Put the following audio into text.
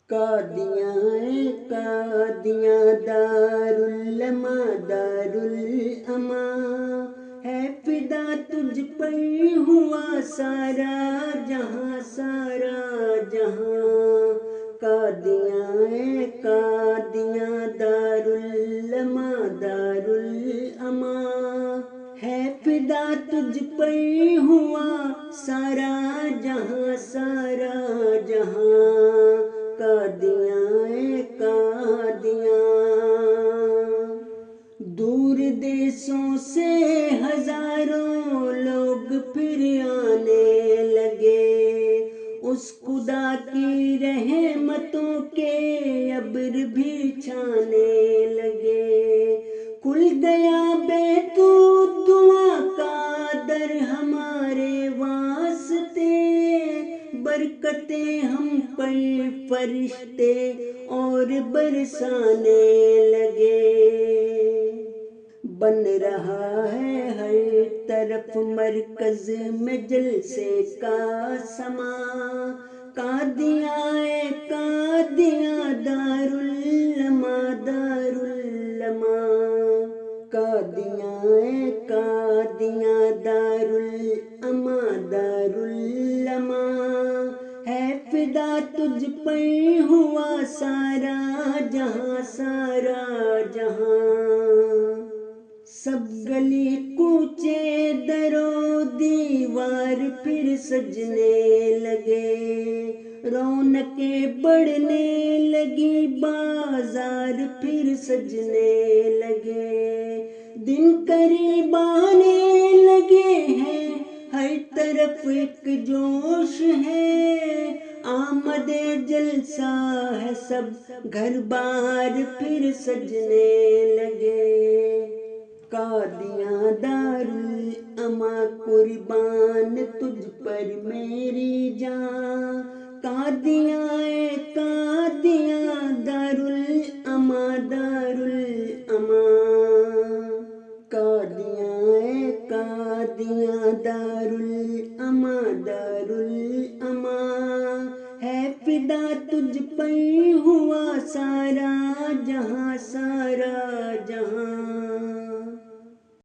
قادیاں دارالعلماء دارالعماں ہے فدا تجھ پر ہوا سارا جہاں سارا جہاں قادیاں دارالعلماء دارالعماں ہے فدا تجھ پر ہوا سارا جہاں سارا جہاں قادیاں دور دیسوں سے ہزاروں لوگ پھر آنے لگے اس خدا کی رحمتوں کے ابر بھی چھانے لگے کھل گیا بیت الدعا کا در ہمارے واسطے برکتیں ہم پر فرشتے اور برسانے لگے بن رہا ہے ہر طرف مرکز میں جلسے کا سما قادیاں دارالعلماء دارالعماں قادیاں دارالعلماء دارالعماں ہے فدا تجھ پر ہوا سارا جہاں سارا جہاں سب گلی کوچے درو دیوار پھر سجنے لگے رونقیں بڑھنے لگی بازار پھر سجنے لگے دن قریب آنے لگے ہیں ہر طرف ایک جوش ہے آمد جلسہ ہے سب گھر بار پھر سجنے لگے قادیاں دارالعماء قربان تجھ پر میری جان قادیاں دارالعماء دارالعماں قادیاں دارالعماء دارالعماں ہے فدا تجھ پر ہوا سارا جہاں